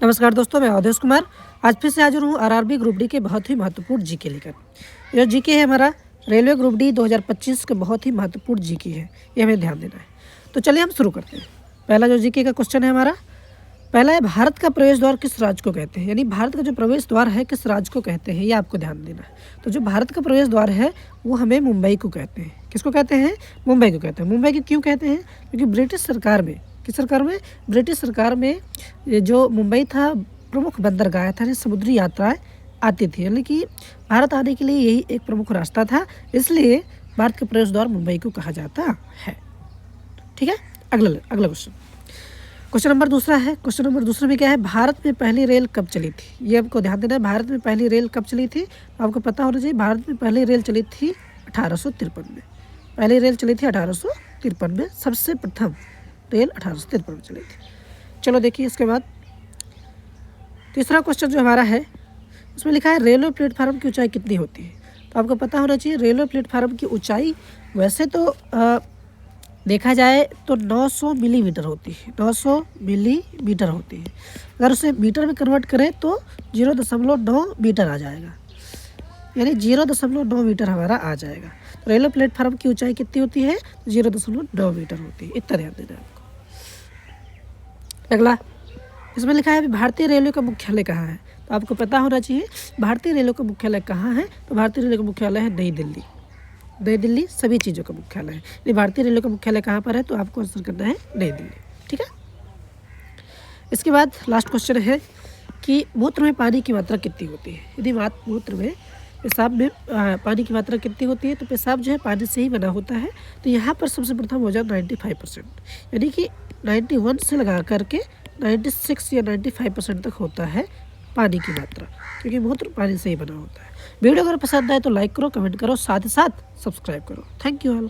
नमस्कार दोस्तों, मैं अवधेश कुमार आज फिर से हाजिर हूँ आरआरबी ग्रुप डी के बहुत ही महत्वपूर्ण जीके लेकर। यह जीके है हमारा रेलवे ग्रुप डी 2025 का बहुत ही महत्वपूर्ण जीके है, ये हमें ध्यान देना है। तो चलिए हम शुरू करते हैं। पहला जो जीके का क्वेश्चन है हमारा, पहला है भारत का प्रवेश द्वार किस राज्य को कहते हैं, यानी भारत का जो प्रवेश द्वार है किस राज्य को कहते हैं, ये आपको ध्यान देना है। तो जो भारत का प्रवेश द्वार है वो हमें मुंबई को कहते हैं। किसको कहते हैं? मुंबई को कहते हैं। मुंबई को क्यों कहते हैं? क्योंकि ब्रिटिश सरकार में, किस सरकार में? ब्रिटिश सरकार में ये जो मुंबई था प्रमुख बंदरगाह था, समुद्री यात्राएं आती थी, यानी कि भारत आने के लिए यही एक प्रमुख रास्ता था, इसलिए भारत का प्रवेश द्वार मुंबई को कहा जाता है। ठीक है, अगला क्वेश्चन, क्वेश्चन नंबर दूसरा है। क्वेश्चन नंबर दूसरे में क्या है? भारत में पहली रेल कब चली थी, ये आपको ध्यान देना है। भारत में पहली रेल कब चली थी? तो आपको पता होना चाहिए। भारत में पहली रेल चली थी 1853 में। पहली रेल चली थी 1853 में, सबसे प्रथम रेल 1853 में चली थी। चलो देखिए, इसके बाद तीसरा क्वेश्चन जो हमारा है उसमें लिखा है रेलवे प्लेटफार्म की ऊंचाई कितनी होती है। तो आपको पता होना चाहिए रेलवे प्लेटफार्म की ऊंचाई वैसे तो देखा जाए तो 900 मिलीमीटर होती है। 900 मिलीमीटर होती है। अगर उसे मीटर में कन्वर्ट करें तो 0.9 मीटर आ जाएगा, यानी 0.9 मीटर हमारा आ जाएगा। तो रेलवे प्लेटफार्म की ऊंचाई कितनी होती है? 0.9 मीटर होती है। इतना ध्यान देना है आपको। अगला, इसमें लिखा है भारतीय रेलवे का मुख्यालय कहाँ है। तो आपको पता होना चाहिए भारतीय रेलवे का मुख्यालय कहाँ है। तो भारतीय रेलवे का मुख्यालय है नई दिल्ली। नई दिल्ली सभी चीज़ों का मुख्यालय है। ये भारतीय रेलवे का मुख्यालय कहाँ पर है? तो आपको आंसर करना है नई दिल्ली। ठीक है, इसके बाद लास्ट क्वेश्चन है कि मूत्र में पानी की मात्रा कितनी होती है। यदि मूत्र में, पेशाब में पानी की मात्रा कितनी होती है, तो पेशाब जो है पानी से ही बना होता है। तो यहाँ पर सबसे प्रथम हो जाए 95%, यानी कि 91 से लगा करके 96 या 95% तक होता है पानी की मात्रा, क्योंकि मूत्र पानी से ही बना होता है। वीडियो अगर पसंद आए तो लाइक करो, कमेंट करो, साथ ही साथ सब्सक्राइब करो। Thank you all.